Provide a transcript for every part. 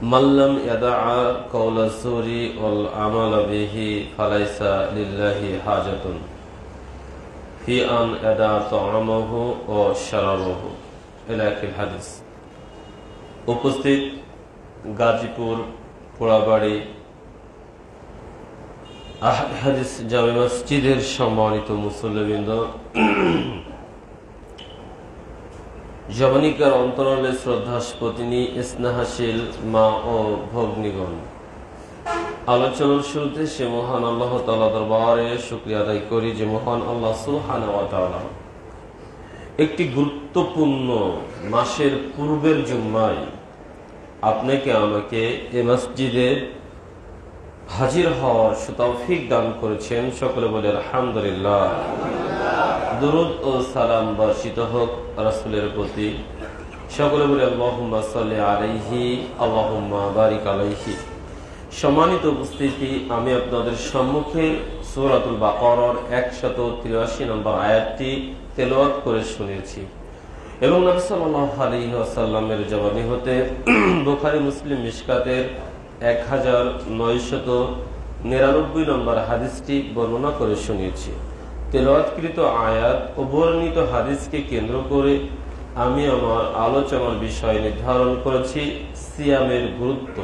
মাল্লাম ইয়াদা কাওলা যুরি ওয়াল আমাল বিহি ফালাইসা লিল্লাহি হাজাতুন ফি আন ইয়াদা তা'আমাহু ওয়া শারাবাহু ইলা আখির হাদিস। উপস্থিত গাজীপুর পোড়াবাড়ি হাদিস জামে মসজিদের সম্মানিত মুসল্লিবৃন্দ, জবনিকার অন্তরালে শ্রদ্ধাস্পতিনী স্নেহাশীল মা ও ভগ্নীগণ, আলোচনার শুরুতে সে মহান আল্লাহ তাআলা দরবারে শুকরিয়া আদায় করি যে মহান আল্লাহ সুবহানাহু ওয়া তাআলা একটি গুরুত্বপূর্ণ মাসের পূর্বের জুম্মায় আপনাকে আমাকে এই মসজিদে হাজির হওয়ার তৌফিক দান করেছেন। সকলে বলে আলহামদুলিল্লাহ। দুরূদ ও সালাম বর্ষিত হোক রাসূলের প্রতি। সকলে বলে আল্লাহুম্মা সাল্লি আলাইহি আল্লাহুম্মা বারিক আলাইহি। সম্মানিত উপস্থিতি, আমি আপনাদের সম্মুখে সূরাতুল বাকারার 183 নম্বর আয়াতটি তেলাওয়াত করে শুনিয়েছি এবং নবী সাল্লাল্লাহু আলাইহি ওয়াসাল্লামের জবানি হতে বুখারী মুসলিম মিশকাতের 1999 নম্বর হাদিসটি বর্ণনা করে শুনিয়েছি। তেলাওয়াতকৃত আয়াত ও বর্ণিত হাদিসকে কেন্দ্র করে আমি আমার আলোচনার বিষয় নির্ধারণ করেছি সিয়ামের গুরুত্ব।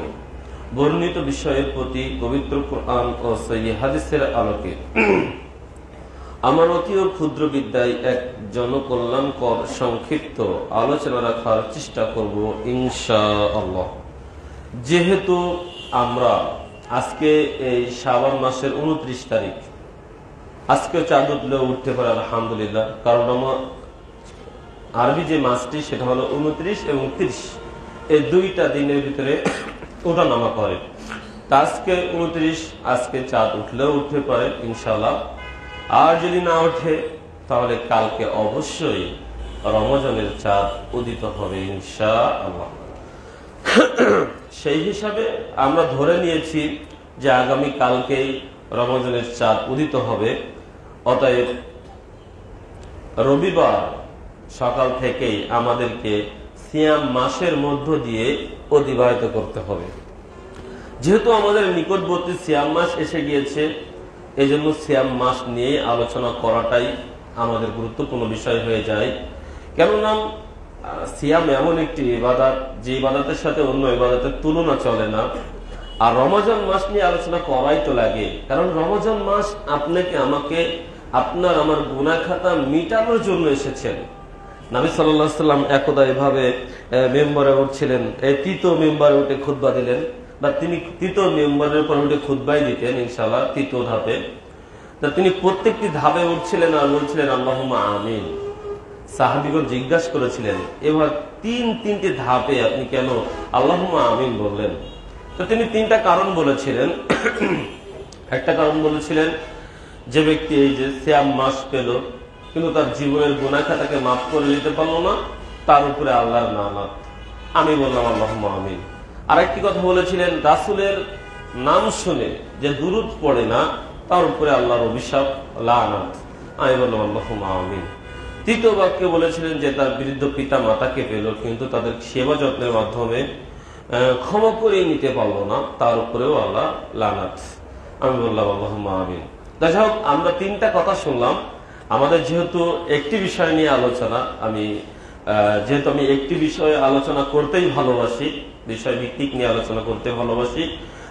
বর্ণিত বিষয়ের প্রতি পবিত্র কোরআন ও সহিহ হাদিসের আলোকে আমার অতি ক্ষুদ্র বিদ্যায় এক জনকল্যাণকর সংক্ষিপ্ত আলোচনা রাখার চেষ্টা করব ইনশাআল্লাহ। যেহেতু আমরা আজকে এই শাবান মাসের 29 তারিখ, আজকে চাঁদ উঠলেও উঠতে পারে আলহামদুলিল্লাহ, কারণ আমার আরবি যে মাসটি সেটা হলো 29 এবং 30, এই দুইটা দিনের ভিতরে ওঠা নামা করে। আজকে 29, আজকে চাঁদ উঠলেও উঠতে পারে ইনশাআল্লাহ। আর যদি না ওঠে তাহলে কালকে অবশ্যই রমজানের চাঁদ উদিত হবে ইনশাআল্লাহ। সেই হিসাবে আমরা ধরে নিয়েছি যে আগামী কালকেই রমজানের চাঁদ উদিত হবে। অতএব রবিবার সকাল থেকেই আমাদেরকে সিয়াম মাসের মধ্য দিয়ে অতিবাহিত করতে হবে। যেহেতু আমাদের নিকটবর্তী সিয়াম মাস এসে গিয়েছে, এই জন্য সিয়াম মাস নিয়ে আলোচনা করাটাই আমাদের গুরুত্বপূর্ণ বিষয় হয়ে যায়। কেননা সিয়াম এমন একটি ইবাদত যে ইবাদতের সাথে অন্য ইবাদতের তুলনা চলে না। আর রমজান মাস নিয়ে আলোচনা করাই তো লাগে, কারণ রমজান মাস আপনাকে আমাকে আপনার আমার গুনাহ খাতা মিটানোর জন্য এসেছেন। নবী সাল্লাল্লাহু আলাইহি ওয়াসাল্লাম একদা এভাবে মেম্বারে উঠছিলেন, এই তৃতীয় মেম্বারে উঠে খুতবা দিলেন, বা তিনি তৃতীয় মেম্বারের পর উঠে খুতবাই দিতেন ইনশাআল্লাহ তৃতীয় ধাপে। তা তিনি প্রত্যেকটি ধাপে উঠছিলেন আর বলছিলেন আল্লাহুম্মা আমিন। সাহাবীগণ জিজ্ঞাসা করেছিলেন, এবার তিনটি ধাপে আপনি কেন আল্লাহুম্মা আমিন বললেন? তো তিনি তিনটা কারণ বলেছিলেন। একটা কারণ বলেছিলেন, যে ব্যক্তি এই যে সিয়াম মাস পেল কিন্তু তার জীবনের গুনাহ খাতাকে মাফ করে নিতে পারলো না, তার উপরে আল্লাহর লানত। আমি বললাম আল্লাহুম্মা আমিন। আরেকটি কথা বলেছিলেন, রাসূলের নাম শুনে যে দুরূদ পড়ে না তার উপরে আল্লাহর অভিশাপ, লানত। আমি বললাম আল্লাহুম্মা আমিন। তৃতীয় বাক্যে বলেছিলেন যে তার বৃদ্ধ পিতা মাতাকে পেল কিন্তু তাদের সেবা যত্নের মাধ্যমে ক্ষমা করে নিতে পারলো না, তার উপরেও আল্লাহ লানত। আমি বললাম আল্লাহুম্মা আমিন। যাই হোক, আমরা তিনটা কথা শুনলাম। আমাদের যেহেতু একটি বিষয় নিয়ে আলোচনা, যেহেতু আমি একটি বিষয়ে আলোচনা করতেই ভালোবাসি, বিষয় ভিত্তিক নিয়ে আলোচনা করতে ভালোবাসি,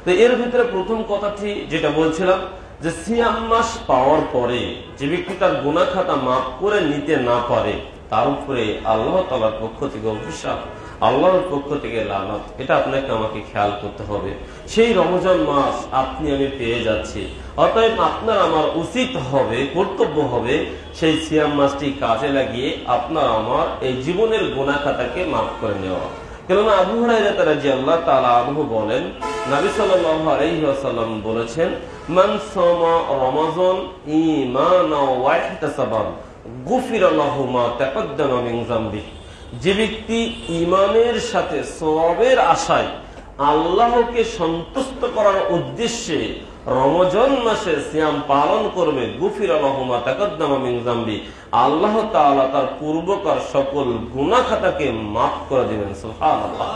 তো এর ভিতরে প্রথম কথাটি যেটা বলছিলাম যে সিয়াম মাস পাওয়ার পরে যে ব্যক্তি তার গুনাহ খাতা মাফ করে নিতে না পারে তার উপরে আল্লাহ তাআলার পক্ষ থেকে অভিশাপ, আল্লাহর পক্ষ থেকে লানত। এটা আপনাকে আমাকে খেয়াল করতে হবে। সেই রমজান মাস আপনি আমি পেয়ে যাচ্ছি, অতএব আপনার আমার উচিত হবে, কর্তব্য হবে সেই সিয়াম মাসটি কাজে লাগিয়ে আপনার আমার এই জীবনের গুনাহ খাতাকে মাফ করে নেওয়া। কেননা আবু হুরায়রা রাদিয়াল্লাহু তাআলা আনহু বলেন, নবী সাল্লাল্লাহু আলাইহি ওয়াসাল্লাম বলেছেন, মান সামা রমাযান ঈমানাও ওয়া ইহতিসাবান গুফিরা লাহু মা তাকাদ্দামা মিন যামবি। যে ব্যক্তি ঈমানের সাথে সওয়াবের আশায় আল্লাহকে সন্তুষ্ট করার উদ্দেশ্যে রমজান মাসে সিয়াম পালন করবে, গুফিরা লাহু মা তাকাদ্দামা মিন যামবি, আল্লাহ তাআলা তার পূর্বকার সকল গুনাহ খাতাকে মাফ করে দিবেন। সুবহানাল্লাহ।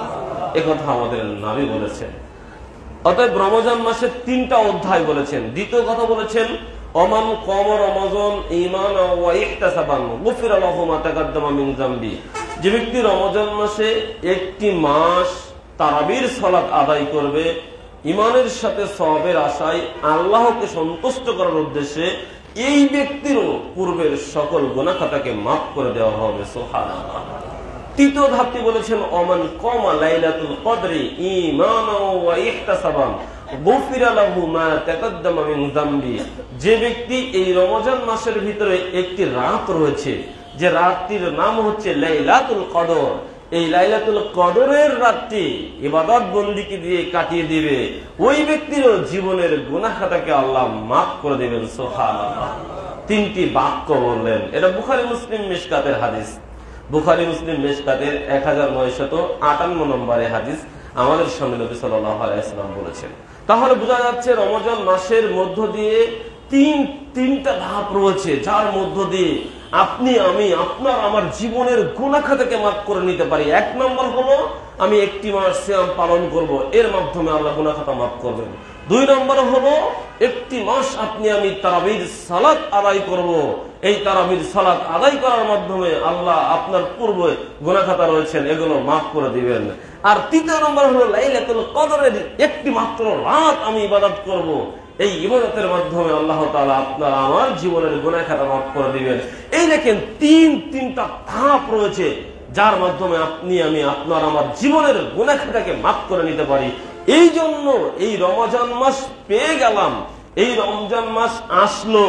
একথা আমাদের নবী বলেছেন। অতএব রমজান মাসে 3টা অধ্যায় বলেছেন। দ্বিতীয় কথা বলেছেন, ওমান কম রমজান ঈমানান ওয়া ইহতিসাবান গুফিরা লাহু মা তাকাদ্দামা মিন যামবি। যে ব্যক্তি রমজান মাসে একটি মাস তারাবির সালাত আদায় করবে ঈমানের সাথে সওয়াবের আশায়, আল্লাহকে সন্তুষ্ট করার উদ্দেশ্যে, এই ব্যক্তিরও পূর্বের সকল গুনাহ খাতাকে মাফ করে দেওয়া হবে। সুবহানাল্লাহ। তৃতীয় ধাপটি বলেছেন, ওমান কমা লাইলাতুল কদরি ঈমানান ওয়া ইহতিসাবান গুফিরা লাহু মা তাকাদ্দামা মিন যামবি। যে ব্যক্তি এই রমজান মাসের ভিতরে একটি রাত রয়েছে, যে রাতটির নাম হচ্ছে লাইলাতুল কদর, এই লাইলাতুল কদরের রাতটি ইবাদত বন্দেগী দিয়ে কাটিয়ে দিবে, ওই ব্যক্তিরও জীবনের গুনাহ খাতাকে আল্লাহ মাফ করে দেবেন। সুবহানাল্লাহ। 3টি বাক্য বললেন। এটা বুখারী মুসলিম মিশকাতের হাদিস। বুখারী মুসলিম মিশকাতের 1958 নম্বরে হাদিস আমাদের সামনে নবী সাল্লাল্লাহু আলাইহি ওয়াসাল্লাম বলেছেন। তাহলে বোঝা যাচ্ছে রমজান মাসের মধ্য দিয়ে তিনটা ধাপ রয়েছে, যার মধ্য দিয়ে আপনি আমি আপনার আমার জীবনের গুনাহ খাতাকে মাফ করে নিতে পারি। 1 নম্বর হলো আমি একটি মাস সিয়াম পালন করব, এর মাধ্যমে আল্লাহ গুনাহ খাতা মাফ করবেন। 2 নম্বর হলো একটি মাস আপনি আমি তারাবির সালাত আদায় করব, এই তারাবির সালাত আদায় করার মাধ্যমে আল্লাহ আপনার পূর্বে গুনাহ খাতা রয়েছেন এগুলো মাফ করে দিবেন। আর 3 নম্বর হলো লাইলাতুল কদরের একটি মাত্র রাত আমি ইবাদত করব, এই ইবাদতের মাধ্যমে আল্লাহ তাআলা আপনার আমার জীবনের গুনাহ খাতা মাফ করে দিবেন। এই দেখেন তিনটা ধাপ রয়েছে, যার মাধ্যমে আপনি আমি আপনার আমার জীবনের গুনাহ খাতাকে মাফ করে নিতে পারি। এই জন্য এই রমজান মাস পেয়ে গেলাম, এই রমজান মাস আসলো,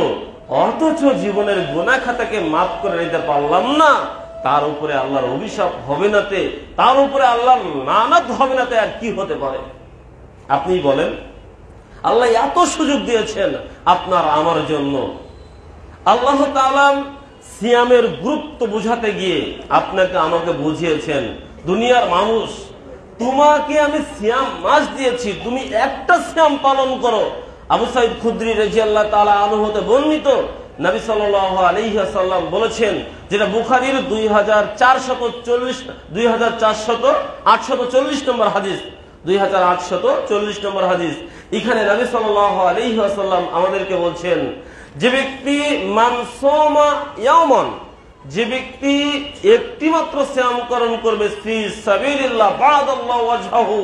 অথচ জীবনের গুনাহ খাতাকে মাফ করে নিতে পারলাম না, তার উপরে আল্লাহর অভিশাপ হবে নাতে, তার উপরে আল্লাহর লানত হবে নাতে আর কি হতে পারে? আপনি বলেন, আল্লাহ এত সুযোগ দিয়েছেন আপনার আমার জন্য। আল্লাহ তাআলা সিয়ামের গুরুত্ব বুঝাতে গিয়ে আপনাকে আমাকে বুঝিয়েছেন, দুনিয়ার মানুষ, তোমাকে আমি সিয়াম মাস দিয়েছি, তুমি একটা সিয়াম পালন করো। আবু সাঈদ খুদরি রাদিয়াল্লাহু তাআলা আনহু হতে বর্ণিত, নবী সাল্লাল্লাহু আলাইহি ওয়াসাল্লাম বলেছেন, যেটা বুখারীর 2840 নম্বর হাদিস, 2840 নম্বর হাদিস। এখানে নবী সাল্লাল্লাহু আলাইহি ওয়াসাল্লাম আমাদেরকে বলছেন, যে ব্যক্তি মান সামা ইয়াওমান, যে ব্যক্তি একটি মাত্র সিয়াম পালন করবে, ফি সাবিলিল্লাহ বা'দাল্লাহু ওয়াজহাহু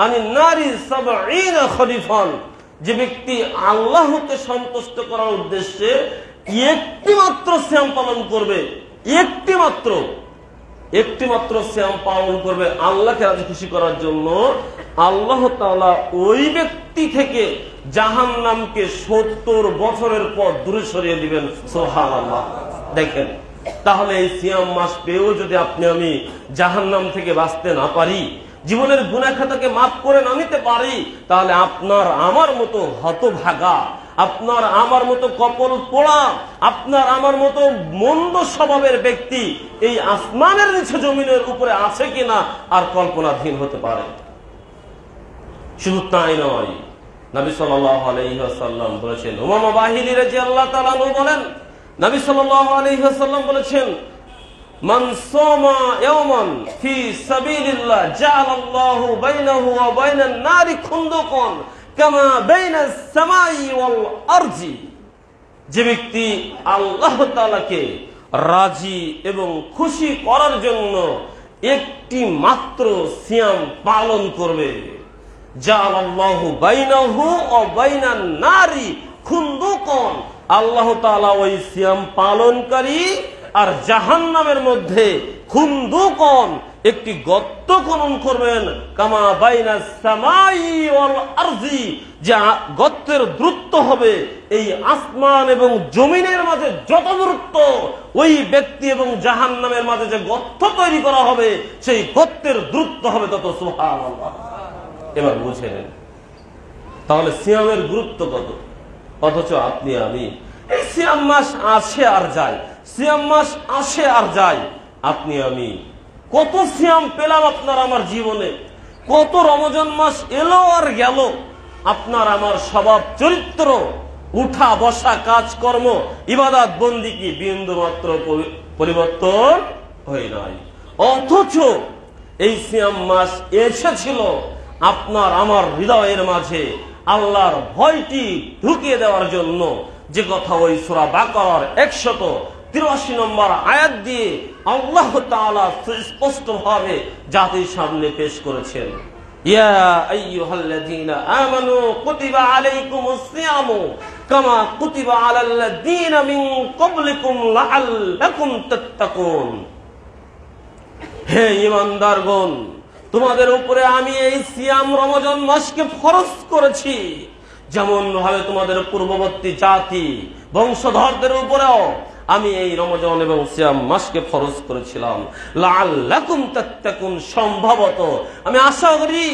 আনিন নারি 70 খরিফান, যে ব্যক্তি আল্লাহকে সন্তুষ্ট করার উদ্দেশ্যে একটি মাত্র সিয়াম পালন করবে, একটি মাত্র সিয়াম পালন করবে আল্লাহকে রাজি খুশি করার জন্য, আল্লাহ তাআলা ওই ব্যক্তি থেকে জাহান্নামকে 70 বছরের পর দূরে সরিয়ে দিবেন। সুবহানাল্লাহ। দেখেন, তাহলে এই সিয়াম মাস পেয়েও যদি আপনি আমি জাহান্নাম থেকে বাঁচতে না পারি, জীবনের গুনাহ খাতাকে মাফ করে না নিতে পারি, তাহলে আপনার আমার মতো হতভাগা, আপনার আমার মতো কপাল পোড়া, আপনার আমার মতো মন্দ স্বভাবের ব্যক্তি এই আসমানের নিচে জমিনের উপরে আছে কিনা আর কল্পনাধীন হতে পারে। শুধু তাই নয়, নবী সাল্লাল্লাহু আলাইহি ওয়াসাল্লাম বলেছেন, উমামা বাহিলী রাদিয়াল্লাহু তাআলা আনহু বলেন, নবী সাল্লাল্লাহু আলাইহি ওয়াসাল্লাম বলেছেন, মান সামা ইয়াওমান ফি সাবিলিল্লাহ জাআলাল্লাহু বাইনাহু ওয়া বাইনান নারি খুন্দুকান কামা বাইনাস সামাই ওয়াল আরজি। যে ব্যক্তি আল্লাহ তাআলাকে রাজি এবং খুশি করার জন্য একটি মাত্র সিয়াম পালন করবে, জাআলাল্লাহু বাইনাহু ওয়া বাইনান নারি খুন্দুকান, আল্লাহ তাআলা ওই সিয়াম পালনকারী আর জাহান্নামের মধ্যে খুন্দুকন একটি গর্ত খনন করবেন, কামা বাইনাস সামাই ওয়াল আরজি, যে গর্তের দূরত্ব হবে এই আসমান এবং জমিনের মাঝে যত দূরত্ব, ওই ব্যক্তি এবং জাহান্নামের মাঝে যে গর্ত তৈরি করা হবে সেই গর্তের দূরত্ব হবে তত। সুবহানাল্লাহ। এবার বুঝে নেন তাহলে সিয়ামের গুরুত্ব কত। অথচ আপনি আমি এই সিয়াম মাস আসে আর যায়, সিয়াম মাস আসে আর যায়, আপনি আমি কত সিয়াম পেলাম আপনার আমার জীবনে, কত রমজান মাস এলো আর গেল, আপনার আমার স্বভাব চরিত্র, উঠা বসা কাজকর্ম ইবাদত বন্দেগী বিন্দু মাত্র পরিবর্তন হয় নাই। অথচ এই সিয়াম মাস এসেছিল আপনার আমার হৃদয়ের মাঝে আল্লাহর ভয়টি ঢুকিয়ে দেওয়ার জন্য, যে কথা ওই সূরা বাকারার 183 নম্বর আয়াত দিয়ে আল্লাহ তাআলা স্পষ্টভাবে জাতির সামনে পেশ করেছেন। ইয়া আইয়ুহাল্লাযীনা আমানু কুতিবা আলাইকুমুস সিয়ামু কামা কুতিবা আলাল্লাযীনা মিন ক্বাবলিকুম লাআল্লাকুম তাত্তাকুন। হে ঈমানদারগণ, তোমাদের উপরে আমি এই সিয়াম রমজান মাসকে ফরজ করেছি, যেমন ভাবে তোমাদের পূর্ববর্তী জাতি বংশধরদের উপরেও আমি এই রমজান এবং সিয়াম মাসকে ফরজ করেছিলাম। লাআল্লাকুম তাত্তাকুন, সম্ভবত আমি আশা করি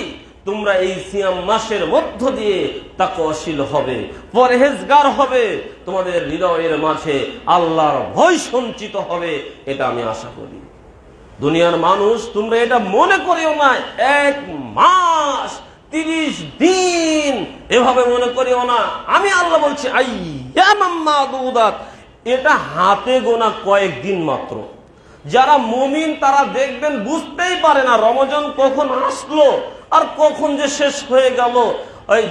তোমরা এই সিয়াম মাসের মধ্য দিয়ে তাকওয়াশীল হবে, পরহেজগার হবে, তোমাদের হৃদয়ের মাঝে আল্লাহর ভয় সঞ্চিত হবে, এটা আমি আশা করি। দুনিয়ার মানুষ, তোমরা এটা মনে করিও না 1 মাস 30 দিন এভাবে মনে করিও না। আমি আল্লাহ বলছি আইয়ামাম মাদুদাত, এটা হাতে গোনা কয়েকদিন মাত্র। যারা মুমিন তারা দেখবেন বুঝতেই পারে না রমজান কখন আসলো আর কখন যে শেষ হয়ে গেল।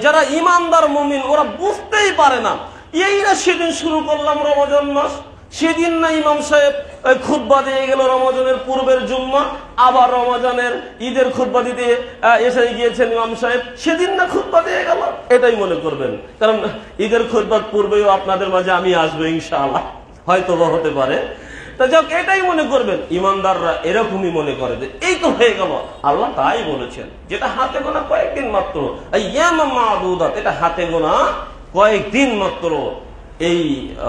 যারা ইমানদার মুমিন ওরা বুঝতেই পারে না। এইরা সেদিন শুরু করলাম রমজান মাস, সেদিন না ইমাম সাহেব খুতবা দিয়ে গেল রমজানের পূর্বের জুম্মা, আবার রমজানের ঈদের খুতবা দিতে এসে গিয়েছেন ইমাম সাহেব, সেদিন না খুতবা দিয়ে গেল, এটাই মনে করবেন। কারণ ঈদের খুতবার পূর্বেও আপনাদের মাঝে আমি আসবো ইনশাআল্লাহ, হয়তো বা হতে পারে। তা যাক, এটাই মনে করবেন। ইমানদাররা এরকমই মনে করে যে এই তো হয়ে গেল। আল্লাহ তাই বলেছেন, যেটা হাতে গোনা কয়েকদিন মাত্র, আইয়ামাম মাদুদাত, এটা হাতে গোনা কয়েকদিন মাত্র। এই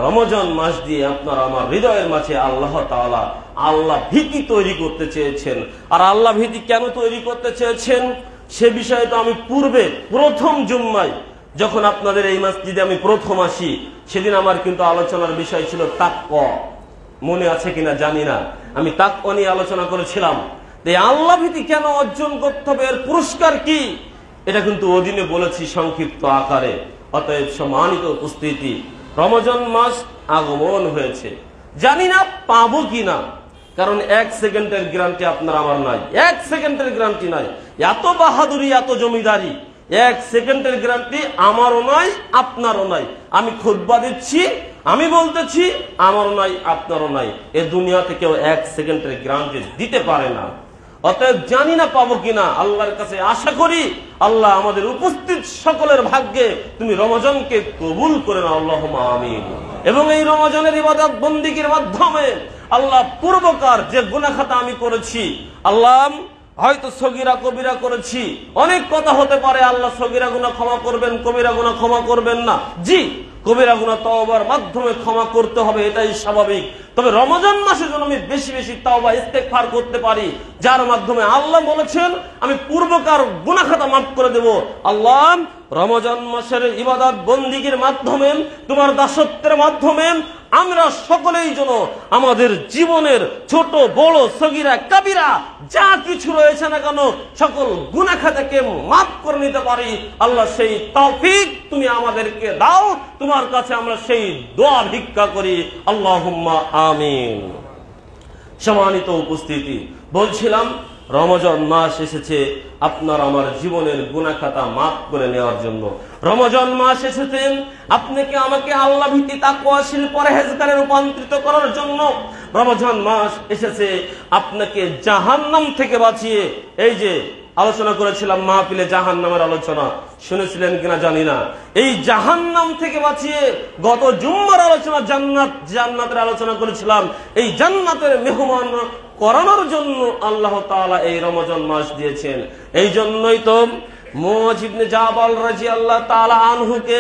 রমজান মাস দিয়ে আপনার আমার হৃদয়ের মাঝে আল্লাহ তাআলা আল্লাহ ভীতি তৈরি করতে চেয়েছেন। আর আল্লাহ ভীতি কেন তৈরি করতে চেয়েছেন সে বিষয়ে তো আমি পূর্বে প্রথম জুম্মায় যখন আপনাদের এই মসজিদে আমি প্রথম আসি, সেদিন আমার কিন্তু আলোচনার বিষয় ছিল তাকওয়া। মনে আছে কিনা জানি না, আমি তাকওয়া নিয়ে আলোচনা করেছিলাম। এই আল্লাহ ভীতি কেন অর্জন করতে হবে, এর পুরস্কার কি, এটা কিন্তু ওদিনে বলেছি সংক্ষিপ্ত আকারে। অতএব সম্মানিত উপস্থিতি, রমজান মাস আগমন হয়েছে, জানি না পাবো কিনা, কারণ 1 সেকেন্ডের গ্যারান্টি আপনার আমার নাই, 1 সেকেন্ডের গ্যারান্টি নাই। এত বাহাদুরি, এত জমিদারি, 1 সেকেন্ডের গ্যারান্টি আমারও নাই, আপনারও নাই। আমি খুতবা দিচ্ছি, আমি বলতেছি, আমারও নাই, আপনারও নাই। এ দুনিয়াতে কেউ 1 সেকেন্ডের গ্যারান্টি দিতে পারে না। অতএব জানি না পাবো কিনা, আল্লাহর কাছে আশা করি আল্লাহ আমাদের উপস্থিত সকলের ভাগ্যে তুমি রমজানকে কবুল করে নাও, আল্লাহুম্মা আমিন। এবং এই রমজানের ইবাদত বন্দেগীর মাধ্যমে আল্লাহ পূর্বকার যে গুনাহ খাতা আমি করেছি, আল্লাহ হয়তো সগীরা কবিরা করেছি, অনেক কথা হতে পারে, আল্লাহ সগীরা গুনাহ ক্ষমা করবেন, কবিরা গুনাহ ক্ষমা করবেন না। জি, কবিরা গুনাহ তওবার মাধ্যমে ক্ষমা করতে হবে, এটাই স্বাভাবিক। তবে রমজান মাসে যেন আমি বেশি বেশি তাওবা ইস্তেগফার করতে পারি, যার মাধ্যমে আল্লাহ বলেছেন আমি পূর্বকার গুনাহ খাতা মাফ করে দেব। আল্লাহ রমজান মাসের ইবাদত বন্দেগীর মাধ্যমে, তোমার দাসত্বের মাধ্যমে আমরা সকলেই যেন আমাদের জীবনের ছোট বড় সগীরা কবিরা যা কিছু রয়েছে না কেন সকল গুনাহ খাতাকে মাফ করে নিতে পারি। আল্লাহ সেই তৌফিক তুমি আমাদেরকে দাও, তোমার কাছে আমরা সেই দোয়া ভিক্ষা করি, আল্লাহুম্মা আমিন। সম্মানিত উপস্থিতি, বলছিলাম রমজান মাস এসেছে আপনার আমার জীবনের গুনাহ খাতা মাফ করে নেওয়ার জন্য। রমজান মাস এসেছে আপনাকে আমাকে আল্লাহ ভীতি তাকওয়াশীল পরহেজগারে রূপান্তরিত করার জন্য। রমজান মাস এসেছে আপনাকে জাহান্নাম থেকে বাঁচিয়ে, এই যে আলোচনা করেছিলাম মাহফিলে জাহান্নামের আলোচনা, শুনেছিলেন কিনা জানি না, এই জাহান্নাম থেকে বাঁচিয়ে গত জুম্মার আলোচনা জান্নাতের আলোচনা করেছিলাম। এই জান্নাতের মেহমান করানোর জন্য আল্লাহ তাআলা এই রমজান মাস দিয়েছেন। এই জন্যই তো মুআয ইবনে জাবাল রাদিয়াল্লাহু তাআলা আনহুকে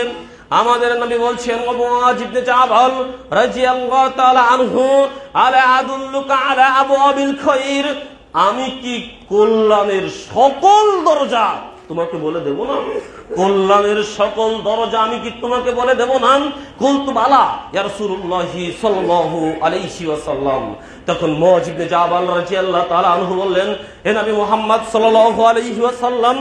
আমাদের নবী বলছেন, ও মুআয ইবনে জাবাল রাদিয়াল্লাহু তাআলা আনহু, আলা আদুল্লুকা আলা আবওয়াবিল খায়র, আমি কি কল্যাণের সকল দরজা তোমাকে বলে দেব না? কল্যাণের সকল দরজা আমি কি তোমাকে বলে দেব না? কুলতু বালা ইয়া রাসূলুল্লাহ সাল্লাল্লাহু আলাইহি ওয়াসাল্লাম। তখন মুআয ইবনে জাবাল রাদিয়াল্লাহু তাআলা আনহু বললেন, হে নবী মুহাম্মদ সাল্লাল্লাহু আলাইহি ওয়াসাল্লাম,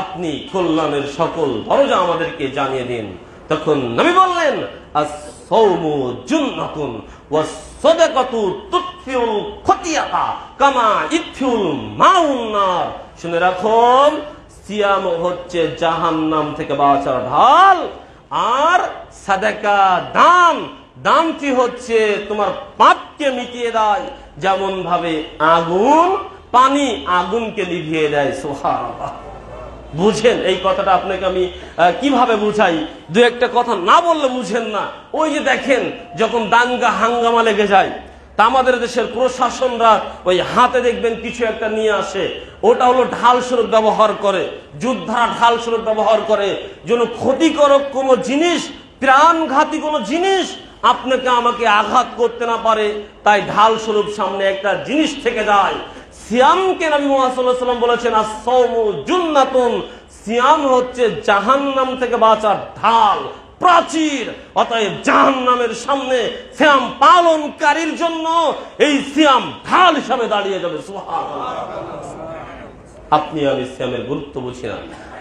আপনি কল্যাণের সকল দরজা আমাদেরকে জানিয়ে দিন। তখন নবী বললেন, আস-সাওমু জুন্নাতুন ওয়াস সাদাকাতু তুতফিউল খতিয়াতা কামা ইতফিউল মাউন নার। শুনে রাখুন, সিয়াম হচ্ছে জাহান্নাম থেকে বাঁচার ঢাল, আর সাদাকা দান, দানটি হচ্ছে তোমার পাপকে মিটিয়ে দেয়, যেমন ভাবে আগুন পানি আগুনকে নিভিয়ে দেয়। সুবহানাল্লাহ। বুঝেন এই কথাটা? আপনাকে আমি কিভাবে বুঝাই, দু একটা কথা না বললে বুঝেন না। ওই যে দেখেন, যখন দাঙ্গা হাঙ্গামা লেগে যায়, তা আমাদের দেশের প্রশাসনরা ওই হাতে দেখবেন কিছু একটা নিয়ে আসে, ওটা হলো ঢাল স্বরূপ ব্যবহার করে, যোদ্ধারা ঢাল স্বরূপ ব্যবহার করে, যেন ক্ষতিকারক কোনো জিনিস, প্রাণঘাতী কোনো জিনিস আপনাকে আমাকে আঘাত করতে না পারে, তাই ঢাল স্বরূপ সামনে একটা জিনিস থেকে যায়। সিয়ামকে নবী মুহাম্মদ সাল্লাল্লাহু আলাইহি ওয়াসাল্লাম বলেছেন আস-সাওমু জুন্নাতুন, সিয়াম হচ্ছে জাহান্নাম থেকে বাঁচার ঢাল, প্রাচীর। অতএব জাহান্নামের সামনে সিয়াম পালনকারীর জন্য এই সিয়াম ঢাল হিসাবে দাঁড়িয়ে যাবে। সুবহানাল্লাহ। আপনি আমি সিয়ামের গুরুত্ব বুঝি না,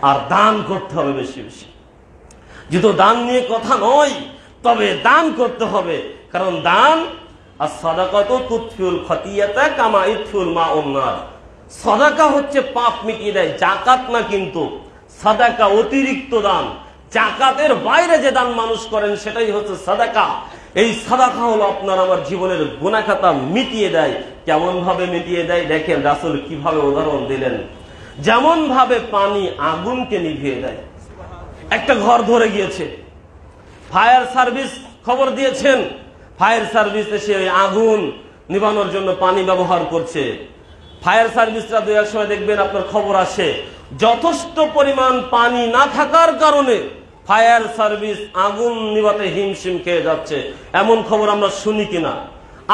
আর দান করতে হবে বেশি বেশি। যেহেতু দান নিয়ে কথা নয়, তবে দান করতে হবে, কারণ দান as-সাদাকাতু তুতফিউল খতিয়াতা কামা ইতফিউল মাউন নার। সাদাকা হচ্ছে পাপ মিটিয়ে দেয়, যাকাত না, কিন্তু সাদাকা অতিরিক্ত দান। যাকাতের বাইরে যে দান মানুষ করেন সেটাই হচ্ছে সাদাকা। এই সাদাকা হলো আপনার আমার জীবনের গুনাহ খাতা মিটিয়ে দেয়। কেমন ভাবে মিটিয়ে দেয় দেখেন রাসূল কিভাবে উদাহরণ দিলেন। যেমন ভাবে পানি আগুনকে নিভিয়ে দেয়। একটা ঘর ধরে গিয়েছে, ফায়ার সার্ভিস খবর দিয়েছেন, ফায়ার সার্ভিস এসে আগুন নিভানোর জন্য পানি ব্যবহার করছে। ফায়ার সার্ভিসরা দুই এক সময় দেখবেন আপনার খবর আসে, যথেষ্ট পরিমাণ পানি না থাকার কারণে ফায়ার সার্ভিস আগুন নিভাতে হিমশিম খেয়ে যাচ্ছে, এমন খবর আমরা শুনি কিনা।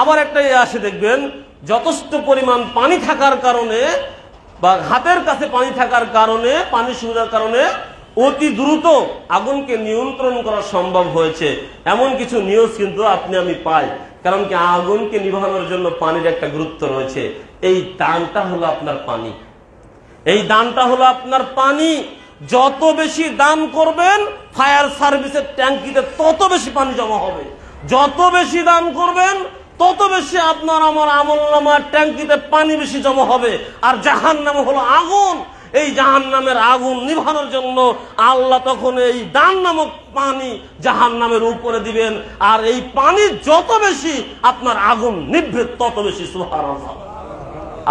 আবার একটা আসে দেখবেন, যথেষ্ট পরিমাণ পানি থাকার কারণে বা হাতের কাছে পানি থাকার কারণে, পানি সুবিধার কারণে অতি দ্রুত আগুনকে নিয়ন্ত্রণ করা সম্ভব হয়েছে, এমন কিছু নিউজ কিন্তু আপনি আমি পাই। কারণ কি, আগুনকে নিভানোর জন্য পানির একটা গুরুত্ব রয়েছে। এই দানটা হলো আপনার পানি, এই দানটা হলো আপনার পানি। যত বেশি দান করবেন ফায়ার সার্ভিসের ট্যাঙ্কিতে তত বেশি পানি জমা হবে। যত বেশি দান করবেন তত বেশি আপনার আমার আমলনামার ট্যাঙ্কিতে পানি বেশি জমা হবে। আর জাহান্নাম হলো আগুন, এই জাহান্নামের আগুন নিভানোর জন্য আল্লাহ তখন এই দান নামক পানি জাহান্নামের উপরে দিবেন, আর এই পানি যত বেশি আপনার আগুন নিভবে তত বেশি। সুবহানাল্লাহ।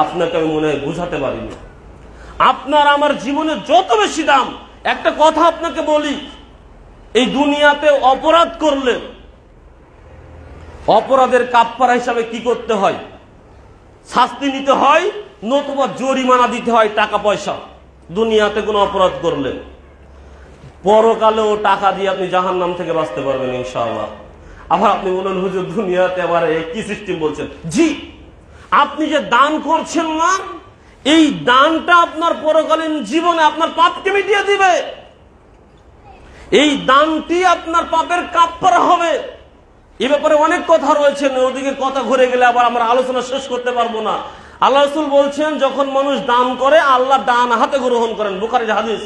আপনাকে আমি মনে হয় বুঝাতে পারিনি। আপনার আমার জীবনে যত বেশি দাম। একটা কথা আপনাকে বলি, এই দুনিয়াতে অপরাধ করলে অপরাধের কাফফারা হিসাবে কি করতে হয়? শাস্তি নিতে হয়, নতুবা জরিমানা দিতে হয়, টাকা পয়সা। দুনিয়াতে কোনো অপরাধ করলে পরকালেও টাকা দিয়ে আপনি জাহান্নাম থেকে বাঁচতে পারবেন ইনশাআল্লাহ। আবার আপনি বলেন হুজুর দুনিয়াতে আবার কি সিস্টেম বলছেন? জি, আপনি যে দান করছেন না, এই দানটা আপনার পরকালীন জীবনে আপনার পাপকে মিটিয়ে দিবে। এই দানটি আপনার পাপের কাফফারা হবে। এ ব্যাপারে অনেক কথা রয়েছে, ওদিকে কথা ঘুরে গেলে আবার আমরা আলোচনা শেষ করতে পারবো না। আল্লাহ রাসূল বলছেন, যখন মানুষ দান করে আল্লাহ ডান হাতে গ্রহণ করেন, বুখারীর হাদিস।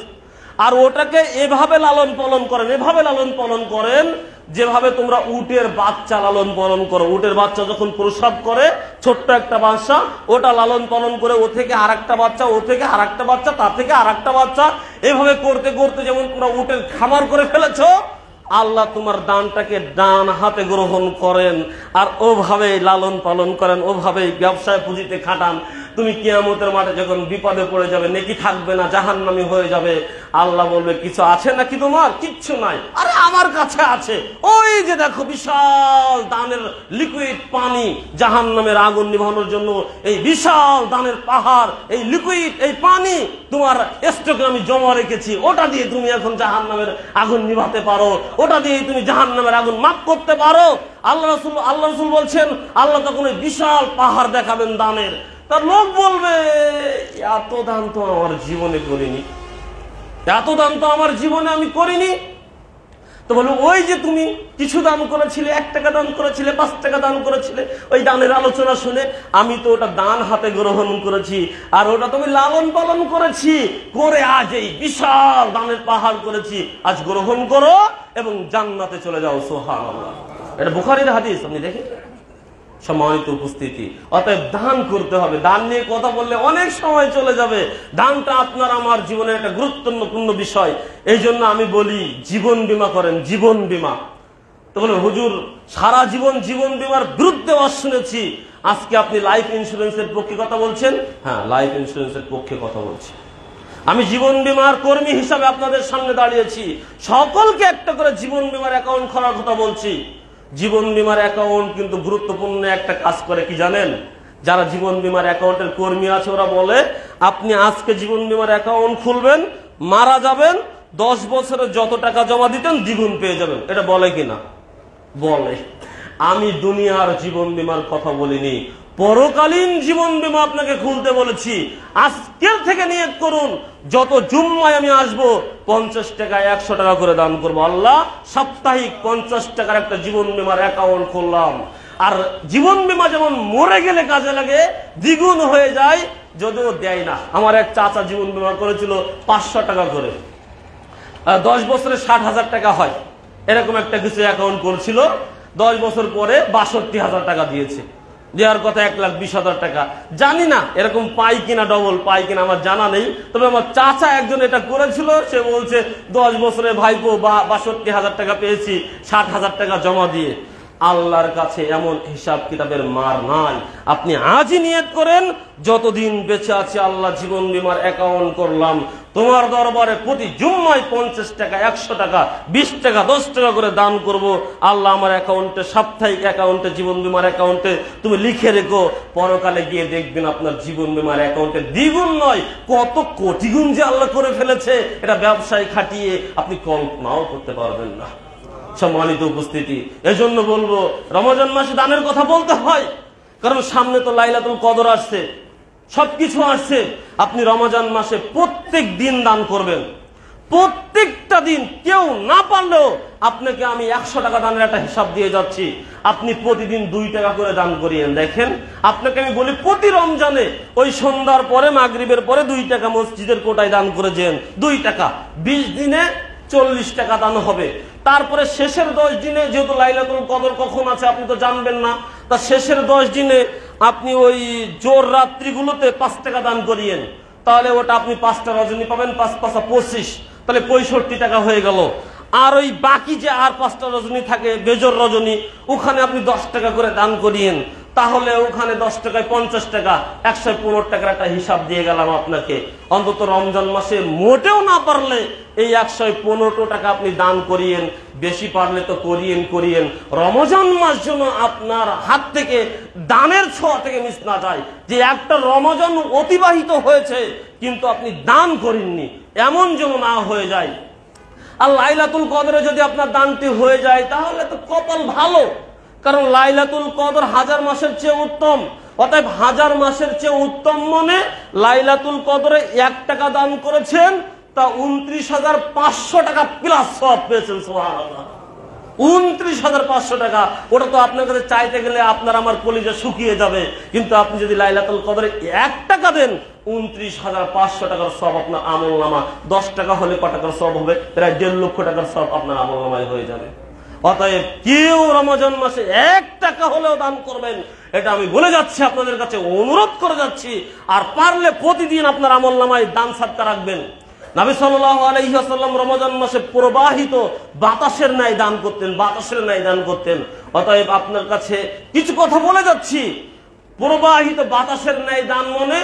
আর ওটাকে এভাবে লালন পালন করেন, এভাবে লালন পালন করেন যেভাবে তোমরা উটের বাচ্চা লালন পালন করো। উটের বাচ্চা যখন প্রসব করে, ছোট্ট একটা বাচ্চা, ওটা লালন পালন করে ও থেকে আর একটা বাচ্চা, ও থেকে আর একটা বাচ্চা, তা থেকে আর একটা বাচ্চা, এভাবে করতে করতে যেমন তোমরা উটের খামার করে ফেলেছো, আল্লাহ তোমার দানটাকে ডান হাতে গ্রহণ করেন আর ওভাবে লালন পালন করেন, ওভাবেই ব্যবসায় পুঁজিতে খাটান। তুমি কিয়ামতের মাঠে যখন বিপদে পড়ে যাবে, নেকি থাকবে না, জাহান্নামী হয়ে যাবে, আল্লাহ বলবে কিছু আছে নাকি তোমার? কিচ্ছু নাই। আরে আমার কাছে আছে, ওই যে দেখো বিশাল দানের লিকুইড পানি, জাহান্নামের আগুন নিভানোর জন্য এই বিশাল দানের পাহাড়, এই লিকুইড এই পানি তোমার স্টকে আমি জমা রেখেছি, ওটা দিয়ে তুমি এখন জাহান্নামের আগুন নিভাতে পারো, ওটা দিয়ে তুমি জাহান্নামের আগুন মাফ করতে পারো। আল্লাহ রাসূল বলছেন, আল্লাহ তখন ওই বিশাল পাহাড় দেখাবেন দানের। তার লোক বলবে, এত দান তো আমার জীবনে করিনি, এত দান তো আমার জীবনে আমি করিনি। তো বলবো, ওই যে তুমি কিছু দান করেছিলে, 1 টাকা দান করেছিলে, 5 টাকা দান করেছিলে, ওই দানের আলোচনা শুনে আমি তো ওটা দান হাতে গ্রহণ করেছি, আর ওটা তুমি লালন পালন করেছি, করে আজ এই বিশাল দানের পাহাড় করেছি, আজ গ্রহণ করো এবং জান্নাতে চলে যাও। সুবহানাল্লাহ। এটা বুখারীর হাদিস, আপনি দেখেন। সম্মানিত উপস্থিতি, অতএব দান করতে হবে। দান নিয়ে কথা বললে অনেক সময় চলে যাবে। দানটা আপনার আমার জীবনের একটা গুরুত্বপূর্ণ বিষয়। এই জন্য আমি বলি জীবন বীমা করেন, জীবন বীমা। তো বলে হুজুর সারা জীবন জীবন বীমার বিরুদ্ধে ওয়াজ শুনেছি, আজকে আপনি লাইফ ইন্স্যুরেন্সের পক্ষে কথা বলছেন। হ্যাঁ, লাইফ ইন্স্যুরেন্সের পক্ষে কথা বলছি। আমি জীবন বীমার কর্মী হিসাবে আপনাদের সামনে দাঁড়িয়েছি, সকলকে একটা করে জীবন বীমার অ্যাকাউন্ট খোলার কথা বলছি। জীবন বীমার অ্যাকাউন্ট কিন্তু গুরুত্বপূর্ণ একটা কাজ করে কি জানেন? যারা জীবন বীমার অ্যাকাউন্টের কর্মী আছে ওরা বলে আপনি আজকে জীবন বীমার অ্যাকাউন্ট খুলবেন, মারা যাবেন, 10 বছরে যত টাকা জমা দিতেন দ্বিগুণ পেয়ে যাবেন। এটা বলে কিনা? বলে। আমি দুনিয়ার জীবন বীমার কথা বলিনি, পরকালীন জীবন বীমা আপনাকে খুলতে বলেছি। আজকের থেকে নিয়ত করুন, যত জুম্মায় আমি আসবো 50 টাকা 100 টাকা করে দান করবো। আল্লাহ, সাপ্তাহিক 50 টাকার একটা জীবন বীমার অ্যাকাউন্ট খুললাম। আর জীবন বীমা যেমন মরে গেলে কাজে লাগে, দ্বিগুণ হয়ে যায়, যদিও দেয় না। আমার এক চাচা জীবন বীমা করেছিল 500 টাকা করে, 10 বছরে 60,000 টাকা হয়, এরকম একটা কিছু অ্যাকাউন্ট করছিল। 10 বছর পরে 62,000 টাকা দিয়েছে। দেওয়ার কথা 1,20,000 টাকা। জানি না এরকম পাই কিনা, ডবল পাই কিনা আমার জানা নেই। তবে আমার চাচা একজন এটা করেছিল, সে বলছে 10 বছরে ভাইপো 62,000 টাকা পেয়েছি 60,000 টাকা জমা দিয়ে। আল্লাহর কাছে এমন হিসাব কিতাবের মার নাই। আপনি আজই নিয়ত করেন, যতদিন বেঁচে আছে আল্লাহ জীবন বীমার অ্যাকাউন্ট করলাম, তোমার দরবারে প্রতি জুম্মায় 50 টাকা 100 টাকা 20 টাকা 10 টাকা করে দান করব। আল্লাহ আমার অ্যাকাউন্টে, সাপ্তাহিক অ্যাকাউন্টে, জীবন বীমার অ্যাকাউন্টে তুমি লিখে রেখো। পরকালে গিয়ে দেখবেন আপনার জীবন বীমার অ্যাকাউন্টে দ্বিগুণ নয়, কত কোটি গুণ যে আল্লাহ করে ফেলেছে, এটা ব্যবসায় খাটিয়ে আপনি কল্পনাও করতে পারবেন না। সম্মানিত উপস্থিতি, এজন্য বলবো রমজান মাসে দানের কথা বলতে হয়, কারণ সামনে তো লাইলাতুল কদর আসছে, সবকিছু আসছে। আপনি রমজান মাসে প্রত্যেক দিন দান করবেন, প্রত্যেকটা দিন। কেউ না পারলেও আপনাকে আমি 100 টাকা দানের একটা হিসাব দিয়ে যাচ্ছি, আপনি প্রতিদিন 2 টাকা করে দান করিয়েন। দেখেন, আপনাকে আমি বলি প্রতি রমজানে ওই সন্ধ্যার পরে, মাগরিবের পরে 2 টাকা মসজিদের কোটায় দান করে যান। 2 টাকা 20 দিনে 40 টাকা দান হবে। তারপরে শেষের 10 দিনে, যেহেতু লাইলাতুল কদর কখন আছে আপনি তো জানবেন না, তা শেষের 10 দিনে আপনি ওই জোর রাত্রিগুলোতে 5 টাকা দান করিয়েন। তাহলে ওটা আপনি 5টা রজনী পাবেন, 5 5 25, তাহলে 65 টাকা হয়ে গেল। আর ওই বাকি যে আর 5টা রজনী থাকে, বেজর রজনী, ওখানে আপনি 10 টাকা করে দান করিয়েন। তাহলে ওখানে 10 টাকায় 50 টাকা, 115 টাকার একটা হিসাব দিয়ে গেলাম আপনাকে। অন্তত রমজান মাসে মোটেও না পারলে এই 115 টাকা আপনি দান করিয়েন, বেশি পারলে তো করিয়েন। রমজান মাস যেন আপনার হাত থেকে দানের ছোঁয়া থেকে মিস না যায়, যে একটা রমজান অতিবাহিত হয়েছে কিন্তু আপনি দান করেননি, এমন যেন না হয়ে যায়। আর লাইলাতুল কদরে যদি আপনার দানটি হয়ে যায় তাহলে তো কপাল ভালো, কারণ লাইলাতুল কদর 1000 মাসের চেয়ে উত্তম। অতএব 1000 মাসের চেয়ে উত্তম মনে লাইলাতুল কদরে 1 টাকা দান করেছেন, তা 29,500 টাকা প্লাস সওয়াব পেয়েছেন। সুবহানাল্লাহ, 29,500 টাকা। ওটা তো আপনার কাছে চাইতে গেলে আপনার আমার কলিজা শুকিয়ে যাবে, কিন্তু আপনি যদি লাইলাতুল কদরে 1 টাকা দেন, 29,500 টাকার সওয়াব আপনার আমলনামা। 10 টাকা হলে কত টাকার সওয়াব হবে? প্রায় 1.5 লক্ষ টাকার সওয়াব আপনার আমলনামায় হয়ে যাবে। অতএব কেউ রমজান মাসে 1 টাকা হলেও দান করবেন, এটা আমি বলে যাচ্ছি, আপনাদের কাছে অনুরোধ করে যাচ্ছি। আর পারলে প্রতিদিন আপনার আমলনামায় দান সাদকা রাখবেন। নবী সাল্লাল্লাহু আলাইহি ওয়াসাল্লাম রমজান মাসে প্রবাহিত বাতাসের ন্যায় দান করতেন, বাতাসের ন্যায় দান করতেন। অতএব আপনার কাছে কিছু কথা বলে যাচ্ছি, প্রবাহিত বাতাসের ন্যায় দান মনে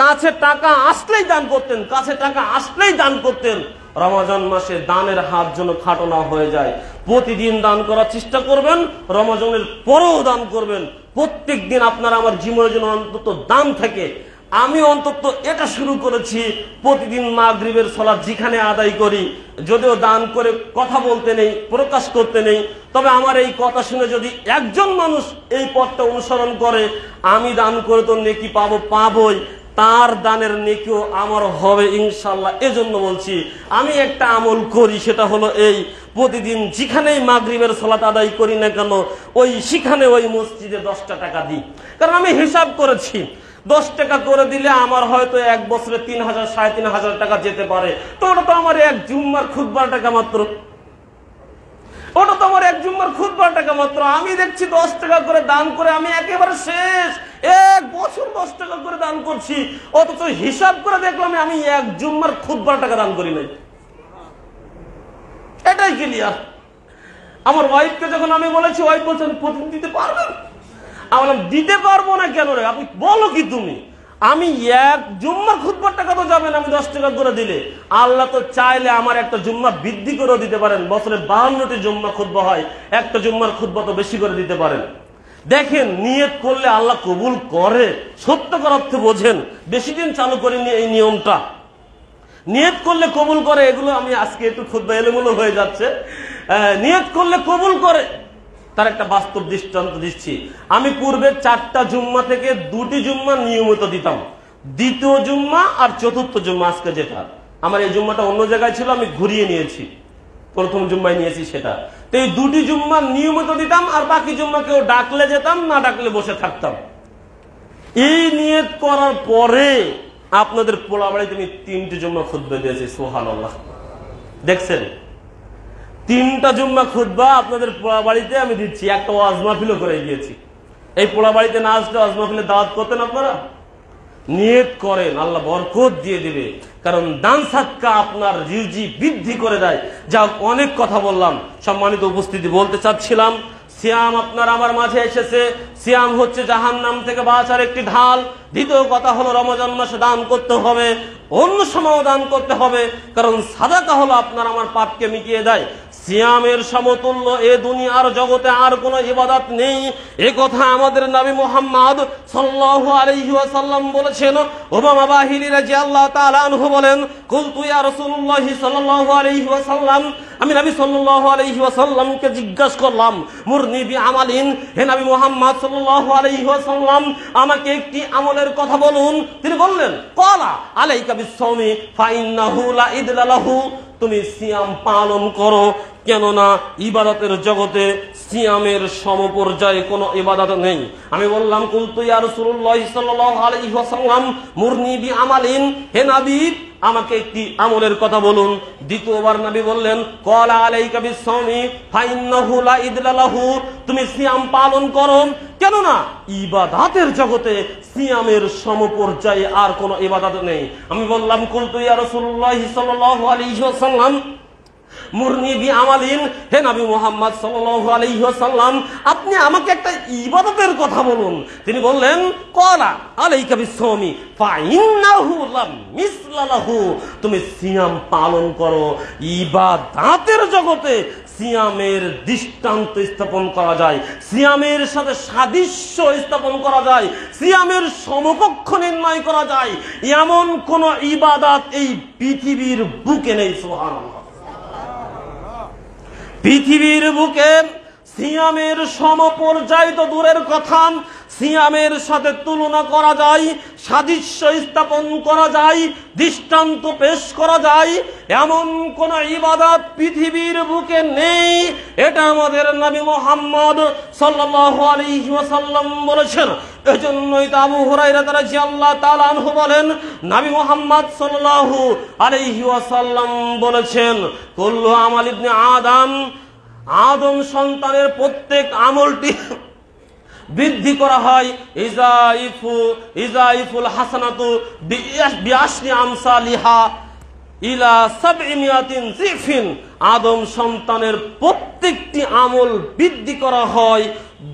কাছে টাকা আসলেই দান করতেন, কাছে টাকা আসলেই দান করতেন। রমজান মাসে দানের হাত যেন খাটো না হয়ে যায়, প্রতিদিন দান করার চেষ্টা করবেন, রমজানের পরেও দান করবেন। প্রত্যেক দিন আপনার আমার জীবনের জন্য অন্তত দান থাকে। আমি অন্তত এটা শুরু করেছি, প্রতিদিন মাগরিবের সালাত যেখানে আদায় করি, যদিও দান করে কথা বলতে নেই, প্রকাশ করতে নেই, তবে আমার এই কথা শুনে যদি একজন মানুষ এই পথটা অনুসরণ করে, আমি দান করে তো নেকি পাবোই, তার দানের নেকিও আমার হবে ইনশাআল্লাহ। এজন্য বলছি, আমি একটা আমল করি, সেটা হলো এই, প্রতিদিন যেখানেই মাগরিবের সালাত আদায় করি না কেন, সেখানে ওই মসজিদে 10টা টাকা দিই। কারণ আমি হিসাব করেছি, 10 টাকা করে দিলে আমার হয়তো 1 বছরে 3,000 3,500 টাকা যেতে পারে। তো ওটা তো আমার এক জুম্মার খুতবার টাকা মাত্র। ওটা তো আমার এক জুম্মার খুতবার টাকা মাত্র, আমি দেখছি 10 টাকা করে দান করে আমি একেবারে শেষ, 1 বছর 10 টাকা করে দান করছি, অথচ হিসাব করে দেখলাম আমি এক জুম্মার খুতবার টাকা দান করি নাই। এটাই ক্লিয়ার। আমার ওয়াইফকে যখন আমি বলেছি, ওয়াইফ বলছেন প্রতিদিন দিতে পারবেন? আমি বললাম দিতে পারবো না কেন রে, আপনি বলো কি তুমি, আমি এক জুম্মার খুতবার টাকা তো যাবেন আমি 10 টাকা করে দিলে, আল্লাহ তো চাইলে আমার একটা জুম্মা বৃদ্ধি করেও দিতে পারেন, বছরে 52টি জুম্মা খুতবা হয়, একটা জুম্মার খুতবা তো বেশি করে দিতে পারেন। দেখেন নিয়ত করলে আল্লাহ কবুল করে, সত্যকার অর্থে বোঝেন, বেশি দিন চালু করিনি এই নিয়মটা, নিয়ত করলে কবুল করে। এগুলো আমি আজকে একটু খুতবা এলোমেলো হয়ে যাচ্ছে, নিয়ত করলে কবুল করে, তার একটা বাস্তব দৃষ্টান্ত দিচ্ছি। আমি পূর্বে 4টা জুম্মা থেকে 2টি জুম্মা নিয়মিত দিতাম, দ্বিতীয় জুম্মা আর চতুর্থ জুম্মা আজকে যেটা, আমার এই জুম্মাটা অন্য জায়গায় ছিল, আমি ঘুরিয়ে নিয়েছি, প্রথম জুম্মায় নিয়েছি সেটা। তো এই 2টি জুম্মা নিয়মিত দিতাম, আর বাকি জুম্মা কেউ ডাকলে যেতাম, না ডাকলে বসে থাকতাম। এই নিয়ত করার পরে আপনাদের পোলাবাড়িতে আমি 3টি জুম্মা খুতবা দিয়েছি, সুবহানাল্লাহ। দেখছেন, 3টা জুম্মা খুতবা আপনাদের পোলাবাড়িতে আমি দিচ্ছি, একটা ওয়াজ মাহফিলও করে গিয়েছি। এই পোলাবাড়িতে না আসলে ওয়াজ মাহফিলে দাওয়াত করতেন আপনারা? নিয়ত করেন, আল্লাহ বরকত দিয়ে দিবে, কারণ দান সাদকা আপনার রিজি বৃদ্ধি করে দেয়। যা অনেক কথা বললাম, সম্মানিত উপস্থিতি, বলতে চাচ্ছিলাম সিয়াম আপনার আমার মাঝে এসেছে, সিয়াম হচ্ছে জাহান্নাম থেকে বাঁচার একটি ঢাল। দ্বিতীয় কথা হলো রমজান মাসে দান করতে হবে, অন্য সময়ও দান করতে হবে, কারণ সাদাকা হলো আপনার আমার পাপকে মিটিয়ে দেয়। সিয়ামের সমতুল্য এ দুনিয়ার জগতে আর কোন ইবাদত নেই, এ কথা আমাদের নবী মুহাম্মদ সাল্লাল্লাহু আলাইহি ওয়াসাল্লাম বলেছেন। উমামা বাহিলী রাদিয়াল্লাহু তাআলা আনহু বলেন, কুলতু ইয়া রাসূলুল্লাহ সাল্লাল্লাহু আলাইহি ওয়াসাল্লাম, আমি নবী সাল্লাল্লাহু আলাইহি ওয়াসাল্লামকে জিজ্ঞাসা করলাম, মুরনি বিআমালিন, হে নবী মুহাম্মদ সাল্লাল্লাহু আলাইহি ওয়াসাল্লাম আমাকে একটি আমলের কথা বলুন। তিনি বললেন, ক্বালা আলাইকা বিস-সাওমি ফাইন্নাহু লা ইদলা লাহু, তুমি সিয়াম পালন করো, কেননা ইবাদতের জগতে সিয়ামের সমপর্যায়ে কোনো ইবাদত নেই। আমি বললাম, কুলতু ইয়া রাসূলুল্লাহ সাল্লাল্লাহু আলাইহি ওয়াসাল্লাম মুরনি বিআমালিন, হে নবী আমাকে একটি আমলের কথা বলুন। দ্বিতীয়বার নবী বললেন, ক্বালা আলাইকা বিস-সাওমি ফাইন্নাহু লা ইদলা লাহু, তুমি সিয়াম পালন করো, কেননা ইবাদতের জগতে সিয়ামের সমপর্যায়ে আর কোনো ইবাদত নেই। আমি বললাম, কুলতু ইয়া রাসূলুল্লাহ সাল্লাল্লাহু আলাইহি ওয়াসাল্লাম মুরনি বিআমালিন, হে নবী মুহাম্মদ সাল্লাল্লাহু আলাইহি ওয়াসাল্লাম আপনি আমাকে একটা ইবাদতের কথা বলুন। তিনি বললেন, ক্বালা আলাইকা বিস-সাওমি ফাইন্নাহু লাম মিসলা লাহু, তুমি সিয়াম পালন করো। ইবাদতের জগতে সিয়ামের দৃষ্টান্ত স্থাপন করা যায়, সিয়ামের সাথে সাদৃশ্য স্থাপন করা যায়, সিয়ামের সমকক্ষ নির্ণয় করা যায়, এমন কোন ইবাদত এই পৃথিবীর বুকে নেই। সুবহানাল্লাহ। পৃথিবীর বুকে সিয়ামের সমপর্যায় তো দূরের কথা, সিয়ামের সাথে তুলনা করা যায়, সাদৃশ্য স্থাপন করা যায়, দৃষ্টান্ত পেশ করা যায়, এমন কোন ইবাদত পৃথিবীর বুকে নেই। এটা আমাদের নবী মুহাম্মদ সাল্লাল্লাহু আলাইহি ওয়াসাল্লাম বলেছেন। এজন্যই তো আবু হুরায়রা রাদিয়াল্লাহু তাআলা আনহু বলেন, নবী মুহাম্মদ সাল্লাল্লাহু আলাইহি ওয়াসাল্লাম বলেছেন, কুল্লু আমাল ইবনে আদম, আদম সন্তানের প্রত্যেক আমলটি বৃদ্ধি করা হয়, ইজাইফুল হাসানাতু বিআশরি আমসালিহা ইলা 700 জিফিন, আদম সন্তানের প্রত্যেকটি আমল বৃদ্ধি করা হয়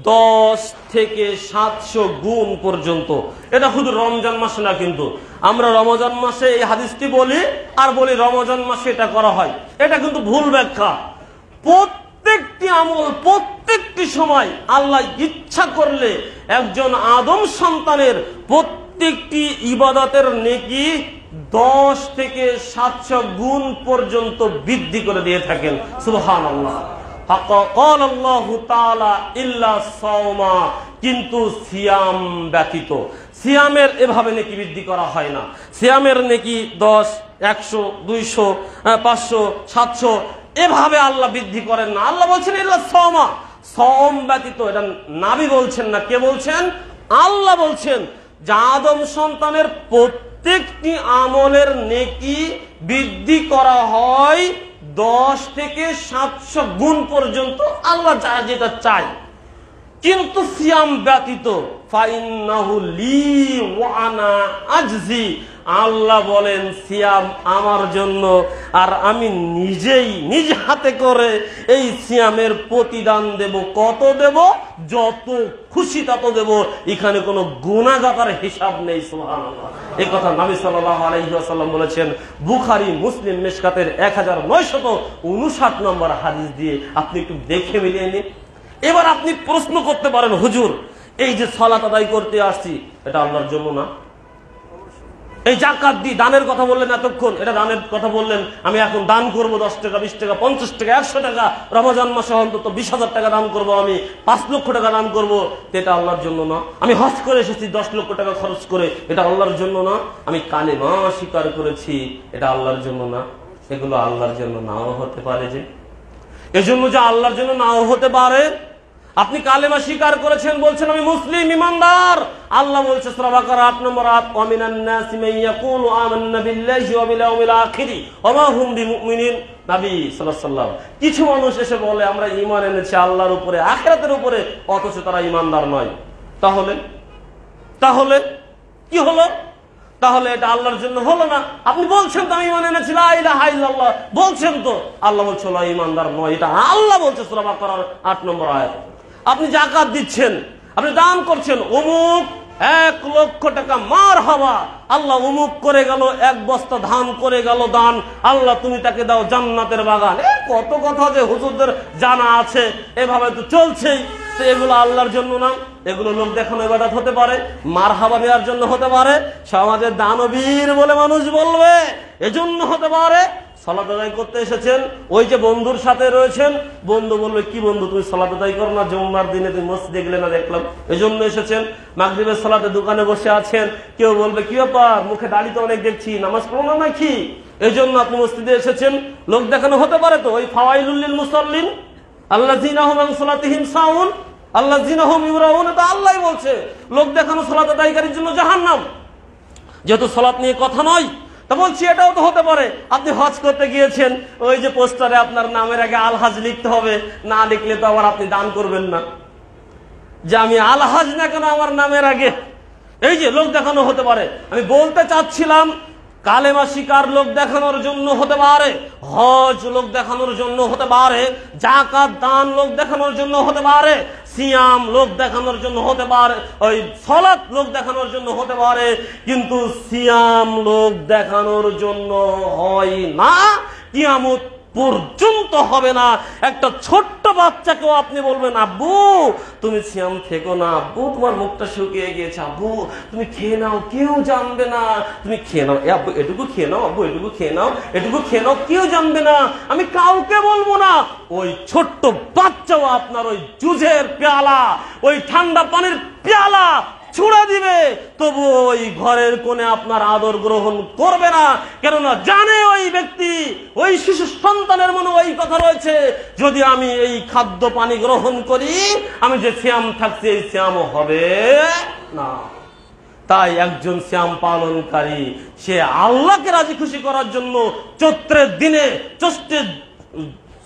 10 থেকে 700 গুণ পর্যন্ত। এটা শুধু রমজান মাসে না, কিন্তু আমরা রমজান মাসে এই হাদিসটি বলি আর বলি রমজান মাসে এটা করা হয়, এটা কিন্তু ভুল ব্যাখ্যা। প্রত্যেকটি আমল প্রত্যেকটি সময় আল্লাহ ইচ্ছা করলে একজন আদম সন্তানের প্রত্যেকটি ইবাদতের নেকি 10 থেকে 700 গুণ পর্যন্ত বৃদ্ধি করে দিয়ে থাকেন। সুবহানাল্লাহ। ক্বালাল্লাহু তাআলা ইল্লা সাওমা, কিন্তু সিয়াম ব্যতীত সিয়ামের এভাবে নেকি বৃদ্ধি করা হয় না। সিয়ামের নেকি 10, 100, 200, 500, 700 এভাবে আল্লাহ বৃদ্ধি করেন না। আল্লাহ বলছেন ইল্লা সাওমা, সাওম ব্যতীত। এটা নবী বলছেন না, কে বলছেন? আল্লাহ বলছেন যে আদম সন্তানের প্রত্যেকটি আমলের নেকি বৃদ্ধি করা হয় 10 থেকে 700 গুণ পর্যন্ত আল্লাহ যা যেটা চায়। কিন্তু সিয়াম ব্যতীত ফাইন্নাহু লি ওয়া আনা আজজি, আল্লাহ বলেন সিয়াম আমার জন্য, আর আমি নিজেই নিজ হাতে করে এই সিয়ামের প্রতিদান দেব। কত দেব? যত খুশি তত দেব, এখানে কোনো গুনাহগাতার হিসাব নেই। সুবহানাল্লাহ। এই কথা নবী সাল্লাল্লাহু আলাইহি ওয়াসাল্লাম বলেছেন বুখারী, মুসলিম, মিশকাতের 1959 নম্বর হাদিস দিয়ে। আপনি একটু দেখে মিলিয়ে নিন। এবার আপনি প্রশ্ন করতে পারেন, হুজুর এই যে সালাত আদায় করতে আসছি এটা আল্লাহর জন্য না? এই যাকাত দি দানের কথা বললেন এতক্ষণ, এটা দানের কথা বললেন, আমি এখন দান করব 10 টাকা, 20 টাকা, 50 টাকা, 100 টাকা, রমজান মাসে অন্তত 20,000 টাকা দান করব, আমি 5 লক্ষ টাকা দান করব, এটা আল্লাহর জন্য না? আমি হজ করে এসেছি 10 লক্ষ টাকা খরচ করে, এটা আল্লাহর জন্য না? আমি কালেমা স্বীকার করেছি, এটা আল্লাহর জন্য না? এগুলো আল্লাহর জন্য নাও হতে পারে। যে এজন্য যে আল্লাহর জন্য নাও হতে পারে, আপনি কালেমা স্বীকার করেছেন, বলছেন আমি মুসলিম ইমানদার, আল্লাহ বলছে সূরা বাকারা 8 নম্বর আয়াত, ওয়া মিনান নাসি মান ইয়াকুলু আমান্না বিল্লাহি ওয়া বিল ইয়াউমিল আখির ওয়া মা হুম বিমুমিনিন। নবী সাল্লাল্লাহু আলাইহি ওয়াসাল্লাম, কিছু মানুষ এসে বলে আমরা ঈমান এনেছি আল্লাহর উপরে, আখিরাতের উপরে, অথচ তারা ঈমানদার নয়। তাহলে কি হলো? তাহলে এটা আল্লাহর জন্য হলো না। আপনি বলছেন তো আমি ঈমান এনেছি, লা ইলাহা ইল্লাল্লাহ বলছেন তো, আল্লাহ বলছে লা ঈমানদার নয়, এটা আল্লাহ বলছে সূরা বাকারার 8 নম্বর আয়াত। আপনি যাকাত দিচ্ছেন, আপনি দান করছেন, অমুক 1 লক্ষ টাকা, মারহাবা, আল্লাহ অমুক করে গেল, 1 বস্তা ধান করে গেল দান, আল্লাহ তুমি তাকে দাও জান্নাতের বাগান। কত কথা যে হুজুরদের জানা আছে, এভাবে তো চলছেই। তো এগুলো আল্লাহর জন্য না, এগুলো লোক দেখানো ইবাদত হতে পারে, মারহাবা দেওয়ার জন্য হতে পারে, সমাজে দানবীর বলে মানুষ বলবে এজন্য হতে পারে। সালাত আদায় করতে এসেছেন, ওই যে বন্ধুর সাথে রয়েছেন, বন্ধু বলবে কি বন্ধু তুমি সালাত আদায় করো না, জুমার দিনে তুমি মসজিদে গেলে না, দেখলাম এজন্য এসেছেন। মাগরিবের সালাতে দোকানে বসে আছেন, কেউ বলবে কি ব্যাপার, মুখে দাড়ি তো অনেক দেখছি, নামাজ পড়ো না নাকি, এজন্য আপনি মসজিদে এসেছেন। লোক দেখানো হতে পারে তো, ওই ফাওয়াইলুল লিল মুসাল্লিন আল্লাযীনা হুম আন সালাতিহিম সাহুন আল্লাযীনা হুম ইউরাউন, এটা আল্লাহই বলছে। লোক দেখানো সালাত আদায়কারীর জন্য জাহান্নাম। যেহেতু সালাত নিয়ে কথা নয়, তা বলছি এটাও তো হতে পারে। আপনি হজ করতে গিয়েছেন, ওই যে পোস্টারে আপনার নামের আগে আলহাজ লিখতে হবে, না লিখলে তো আবার আপনি দান করবেন না, যে আমি আলহাজ না কেন আমার নামের আগে। এই যে লোক দেখানো হতে পারে। আমি বলতে চাচ্ছিলাম কালেমা শিকার লোক দেখানোর জন্য হতে পারে, হজ লোক দেখানোর জন্য হতে পারে, যাকাত দান লোক দেখানোর জন্য হতে পারে, সিয়াম লোক দেখানোর জন্য হতে পারে, ওই সালাত লোক দেখানোর জন্য হতে পারে, কিন্তু সিয়াম লোক দেখানোর জন্য হয় না, কিয়ামত পর্যন্ত হবে না। একটা ছোট্ট বাচ্চাকেও আপনি বলবেন আব্বু তুমি সিয়াম থেকো না, আব্বু তোমার মুখটা শুকিয়ে গিয়েছে, আব্বু তুমি খেয়ে নাও, কেউ জানবে না, তুমি খেয়ে নাও, আব্বু এটুকু খেয়ে নাও, আব্বু এটুকু খেয়ে নাও, এটুকু খেয়ে নাও, কেউ জানবে না, আমি কাউকে বলবো না। ওই ছোট্ট বাচ্চাও আপনার ওই জুজের পেয়ালা, ওই ঠান্ডা পানির পেয়ালা ছুড়ে দিবে, তবু ওই ঘরের কোণে আপনার আদর গ্রহণ করবে না, কেননা জানে ওই ব্যক্তি, ওই শিশু সন্তানের মনে ওই কথা রয়েছে, যদি আমি এই খাদ্য পানি গ্রহণ করি আমি যে সিয়াম থাকছি এই সিয়ামও হবে না। তাই একজন সিয়াম পালনকারী সে আল্লাহকে রাজি খুশি করার জন্য চৈত্রের দিনে,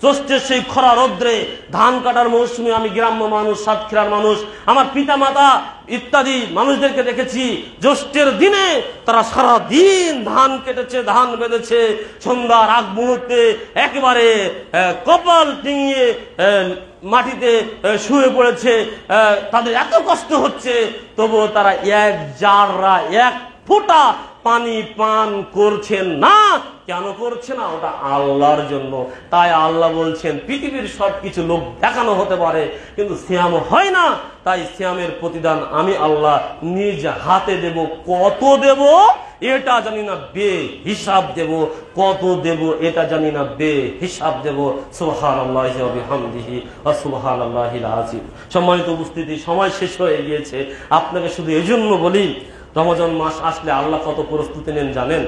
জ্যৈষ্ঠের সেই খরা রৌদ্রে, ধান কাটার মৌসুমে, আমি গ্রাম্য মানুষ, সাতক্ষীরার মানুষ, আমার পিতা মাতা ইত্যাদি মানুষদেরকে দেখেছি, জ্যৈষ্ঠের দিনে তারা সারা দিন ধান কেটেছে, ধান বেঁধেছে, সন্ধ্যার আগ মুহূর্তে একেবারে কপাল টিঙিয়ে মাটিতে শুয়ে পড়েছে, তাদের এত কষ্ট হচ্ছে, তবুও তারা এক জাররা, এক ফোঁটা পানি পান করছেন না। কেন করছে না? ওটা আল্লাহর জন্য। তাই আল্লাহ বলছেন পৃথিবীর সবকিছু লোক দেখানো হতে পারে, কিন্তু সিয়াম হয় না। তাই সিয়ামের প্রতিদান আমি আল্লাহ নিজ হাতে দেব। কত দেব এটা জানি না, বে হিসাব দেব। কত দেব এটা জানি না, বে হিসাব দেব। সুবহানাল্লাহি ওয়া বিহামদিহি ওয়া সুবহানাল্লাহিল আযীম। সম্মানিত উপস্থিতি, সময় শেষ হয়ে গিয়েছে। আপনাকে শুধু এজন্য বলি, রমজান মাস আসলে আল্লাহ কত প্রস্তুতি নেন জানেন?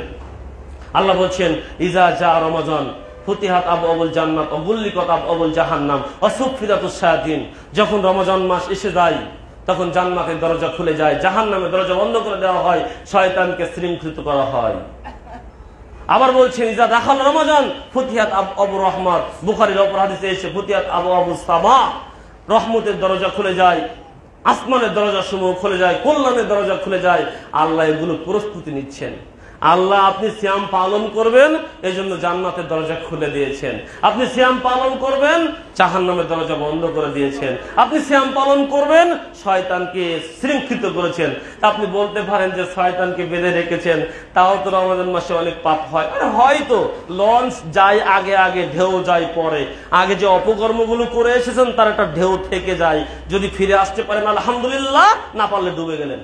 আল্লাহ বলছেন ইজা জা রমাজান ফুতিহাত আবওয়াবুল জান্নাত ওয়া গুল্লিকাত আবওয়াবুল জাহান্নাম ওয়া সুফিদাতুশ শায়াতিন। যখন রমজান মাস এসে যায় তখন জান্নাতের দরজা খুলে যায়, জাহান্নামের দরজা বন্ধ করে দেওয়া হয়, শয়তানকে শৃঙ্খলিত করা হয়। আবার বলছেন ইজা দাখাল রমাজান ফুতিহাত আবু রহমান, বুখারীর অপর হাদিসে এসে ফুতিহাত আবু সামা, রহমতের দরজা খুলে যায়, আসমানের দরজা সমূহ খুলে যায়, কল্যাণের দরজা খুলে যায়। আল্লাহ এগুলো প্রস্তুতি নিচ্ছেন। আল্লাহ আপনি সিয়াম পালন করবেন এই জন্য জান্নাতের দরজা খুলে দিয়েছেন। আপনি সিয়াম পালন করবেন, জাহান্নামের দরজা বন্ধ করে দিয়েছেন। আপনি সিয়াম পালন করবেন, শয়তানকে শৃঙ্খলিত করেছেন। আপনি বলতে পারেন যে শয়তানকে বেঁধে রেখেছেন, তাও তো রমজান মাসে অনেক পাপ হয়। আরে হয়তো লঞ্চ যায় আগে আগে, ঢেউ যায় পরে। আগে যে অপকর্মগুলো করে এসেছেন তার একটা ঢেউ থেকে যায়। যদি ফিরে আসতে পারেন আলহামদুলিল্লাহ, না পারলে ডুবে গেলেন।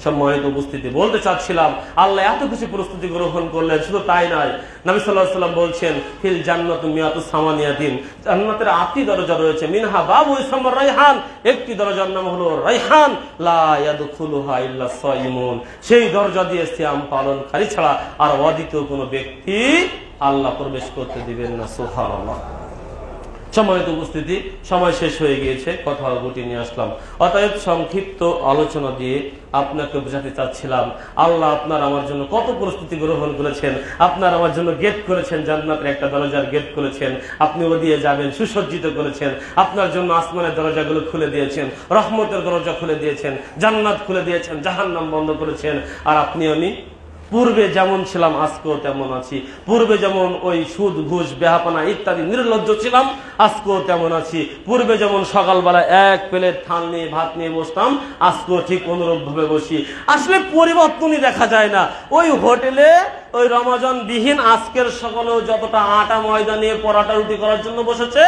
সম্মানিত উপস্থিতি, বলতে চাচ্ছিলাম আল্লাহ এত কিছু প্রস্তুতি গ্রহণ করলেন। শুধু তাই নয়, নবী সাল্লাল্লাহু আলাইহি ওয়াসাল্লাম বলছেন ফিল জান্নাতু মিয়াতু সামানিয়াতিন, জান্নাতের 8টি দরজা রয়েছে। মিনহা বাবু ইসমুর রাইহান, একটি দরজার নাম হলো রাইহান, লা ইয়াদখুলুহা ইল্লা সাইমুন, সেই দরজা দিয়ে সিয়াম পালনকারী ছাড়া আর অদ্বিতীয় কোনো ব্যক্তি আল্লাহ প্রবেশ করতে দিবেন না। সুবহানাল্লাহ। সম্মানিত উপস্থিতি, সময় শেষ হয়ে গিয়েছে, কথা গুটি নিয়ে আসলাম। অতএব সংক্ষিপ্ত আলোচনা দিয়ে আপনাকে বোঝাতে চাচ্ছিলাম আল্লাহ আপনার আমার জন্য কত প্রস্তুতি গ্রহণ করেছেন। আপনার আমার জন্য গেট করেছেন, জান্নাতের একটা দরজার গেট করেছেন, আপনি ও দিয়ে যাবেন, সুসজ্জিত করেছেন। আপনার জন্য আসমানের দরজাগুলো খুলে দিয়েছেন, রহমতের দরজা খুলে দিয়েছেন, জান্নাত খুলে দিয়েছেন, জাহান্নাম বন্ধ করেছেন। আর আপনি আমি পূর্বে যেমন ছিলাম আজকেও তেমন আছি। পূর্বে যেমন ওই সুদ ঘুষ বেহাপানা ইত্যাদি নির্লজ্জ ছিলাম, আজকেও তেমন আছি। পূর্বে যেমন সকালবেলা এক প্লেট থাল নিয়ে ভাত নিয়ে বসতাম, আজকেও ঠিক অনুরূপ ভাবে বসি। আসলে পরিবর্তনই দেখা যায় না। ওই হোটেলে ওই রমজান বিহীন আজকের সকালেও যতটা আটা ময়দা নিয়ে পরোটা রুটি করার জন্য বসেছে,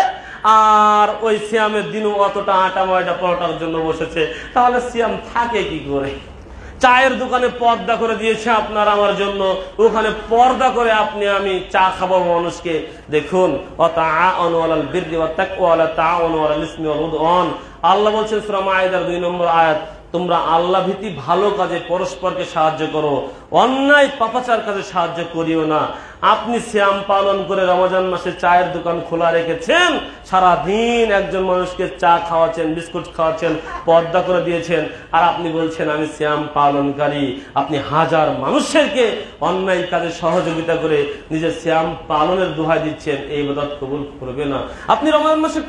আর ওই সিয়ামের দিনও অতটা আটা ময়দা পরোটার জন্য বসেছে। তাহলে সিয়াম থাকে কি করে? চায়ের দোকানে পর্দা করে দিয়েছে আপনার আমার জন্য, ওখানে পর্দা করে আপনি আমি চা খাবো মানুষকে। দেখুন, আল্লাহ বলছেন সূরা মাইদার 2 নম্বর আয়াত, তোমরা আল্লাহ ভীতি ভালো কাজে পরস্পরকে সাহায্য করো, অন্যায় পাপাচার কাজে সাহায্য করিও না। আপনি সিয়াম পালন করে রমজান মাসে চায়ের দোকান খোলা রেখেছেন, সারাদিন একজন মানুষকে চা খাওয়াচ্ছেন, বিস্কুট খাওয়াচ্ছেন, পর্দা করে দিয়েছেন, আর আপনি বলছেন আমি সিয়াম পালনকারী। আপনি হাজার মানুষকে অন্যায় কাজে সহযোগিতা করে নিজের সিয়াম পালনের দোহাই দিচ্ছেন, এই ইবাদত কবুল করবে না। আপনি রমজান মাসে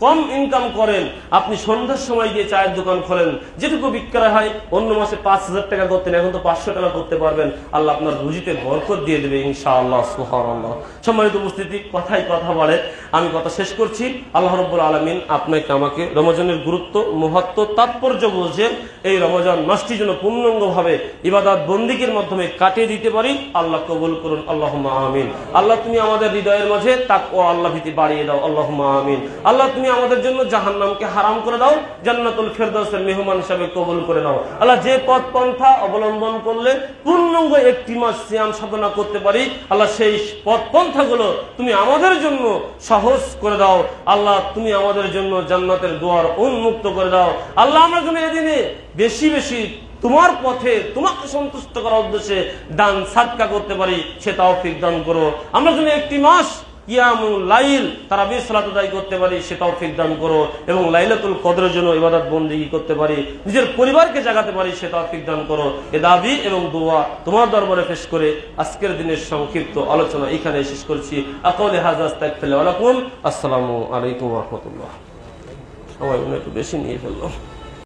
কম ইনকাম করেন, আপনি সন্ধ্যার সময় গিয়ে চায়ের দোকান খোলেন, যেটুকু বিক্রয় হয় অন্য মাসে 5,000 টাকা করতেন, এখন তো 500 টাকা করতে পারবেন। আল্লাহ আপনার রুজিতে বরকত দিয়ে দেবে ইনশাআল্লাহ। সুবহানাল্লাহ। সম্মানিত উপস্থিতি, কথাই কথা বলে, আমি কথা শেষ করছি। আল্লাহ রাব্বুল আলামিন আপনাকে আমাকে রমজানের গুরুত্ব, মুহাত্ত, তাৎপর্য বুঝে এই রমজান মাসটি যেন পূর্ণাঙ্গভাবে ইবাদত বন্দিগির মাধ্যমে কাটিয়ে দিতে পারি। আল্লাহ কবুল করুন, আল্লাহুম্মা আমিন। আল্লাহ তুমি আমাদের হৃদয়ের মাঝে তাকওয়া আল্লাহ ভীতি বাড়িয়ে দাও, আল্লাহুম্মা আমিন। আল্লাহ তুমি আমাদের জন্য জাহান্নামকে হারাম করে দাও, জান্নাতুল ফেরদাউসের মেহমান হিসেবে কবুল করে নাও। আল্লাহ যে পথ পন্থা অবলম্বন করলে পূর্ণাঙ্গ একটি মাস সিয়াম সাধনা করতে পারি, আল্লাহ সেই পথ পন্থাগুলো তুমি আমাদের জন্য সহজ করে দাও। আল্লাহ তুমি আমাদের জন্য জান্নাতের দুয়ার উন্মুক্ত করে দাও। আল্লাহ আমরা যেন এদিনে বেশি বেশি তোমার পথে তোমাকে সন্তুষ্ট করার উদ্দেশ্যে দান সাদকা করতে পারি, সে তৌফিক দান করো। আমরা যেন একটি মাস কিয়ামুল লাইল তারাবির সালাত আদায় করতে পারি, সে তৌফিক দান করো, এবং লাইলাতুল কদরের জন্য ইবাদত বন্দেগী করতে পারি, নিজের পরিবারকে জাগাতে পারি, সে তৌফিক দান করো। এ দাবি এবং দোয়া তোমার দরবারে পেশ করে আজকের দিনের সংক্ষিপ্ত আলোচনা এখানে শেষ করছি। আকাউলি হাযা আস্তাগফিরুল্লাহ ওয়া লাকুম। আসসালামু আলাইকুম ওয়া রাহমাতুল্লাহ। সবাই একটু বেশি নিয়ে ফেললো।